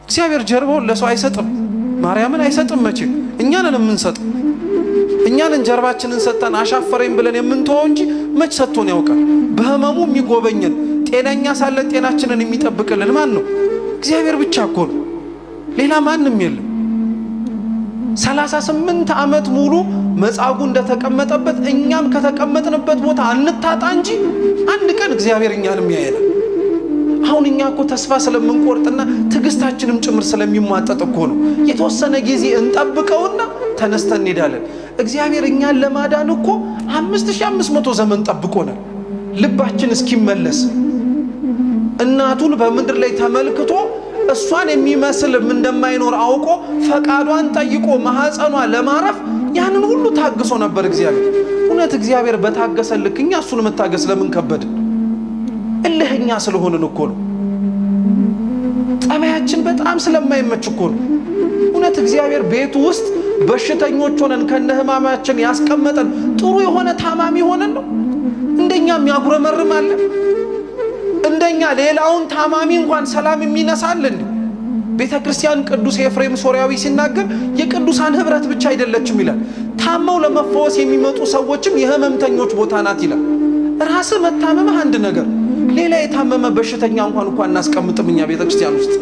እግዚአብሔር ጀርባውን ለሰው አይሰጥም። ማርያምን አይሰጥም። መቼ እኛ ነን የምንሰጠው። እኛ ነን ጀርባችንን ሰጠን አሻፈረኝ ብለን የምንተወው እንጂ መች ሰጥቶን ያውቃል? በህመሙ የሚጎበኘን ጤናኛ ሳለን ጤናችንን የሚጠብቅልን ማን ነው? እግዚአብሔር ብቻ እኮ ነው። ሌላ ማንም የለም። 38 ዓመት ሙሉ መጻጉዕ እንደተቀመጠበት እኛም ከተቀመጥንበት ቦታ አንታጣ እንጂ አንድ ቀን እግዚአብሔር እኛንም ያየናል። አሁን እኛ እኮ ተስፋ ስለምንቆርጥና ትግስታችንም ጭምር ስለሚሟጠጥ እኮ ነው የተወሰነ ጊዜ እንጠብቀውና ተነስተን እንሄዳለን። እግዚአብሔር እኛን ለማዳን እኮ 5500 ዘመን ጠብቆናል። ልባችን እስኪመለስ እናቱን በምድር ላይ ተመልክቶ እሷን የሚመስልም እንደማይኖር አውቆ ፈቃዷን ጠይቆ ማህፀኗ ለማረፍ ያንን ሁሉ ታግሶ ነበር እግዚአብሔር። እውነት እግዚአብሔር በታገሰ ልክ እኛ እሱን መታገስ ለምን ከበድን? እልህኛ ስለሆንን እኮ ነው። ጠባያችን በጣም ስለማይመች እኮ ነው። እውነት እግዚአብሔር ቤቱ ውስጥ በሽተኞች ሆነን ከነህማማችን ያስቀመጠን ጥሩ የሆነ ታማሚ ሆነን ነው? እንደኛ የሚያጉረመርም አለ? እንደኛ ሌላውን ታማሚ እንኳን ሰላም የሚነሳል እንዴ? ቤተክርስቲያን ቅዱስ ኤፍሬም ሶርያዊ ሲናገር የቅዱሳን ህብረት ብቻ አይደለችም ይላል። ታመው ለመፈወስ የሚመጡ ሰዎችም የህመምተኞች ቦታ ናት ይላል። ራስ መታመም አንድ ነገር፣ ሌላ የታመመ በሽተኛ እንኳን እናስቀምጥም እኛ ቤተክርስቲያን ውስጥ።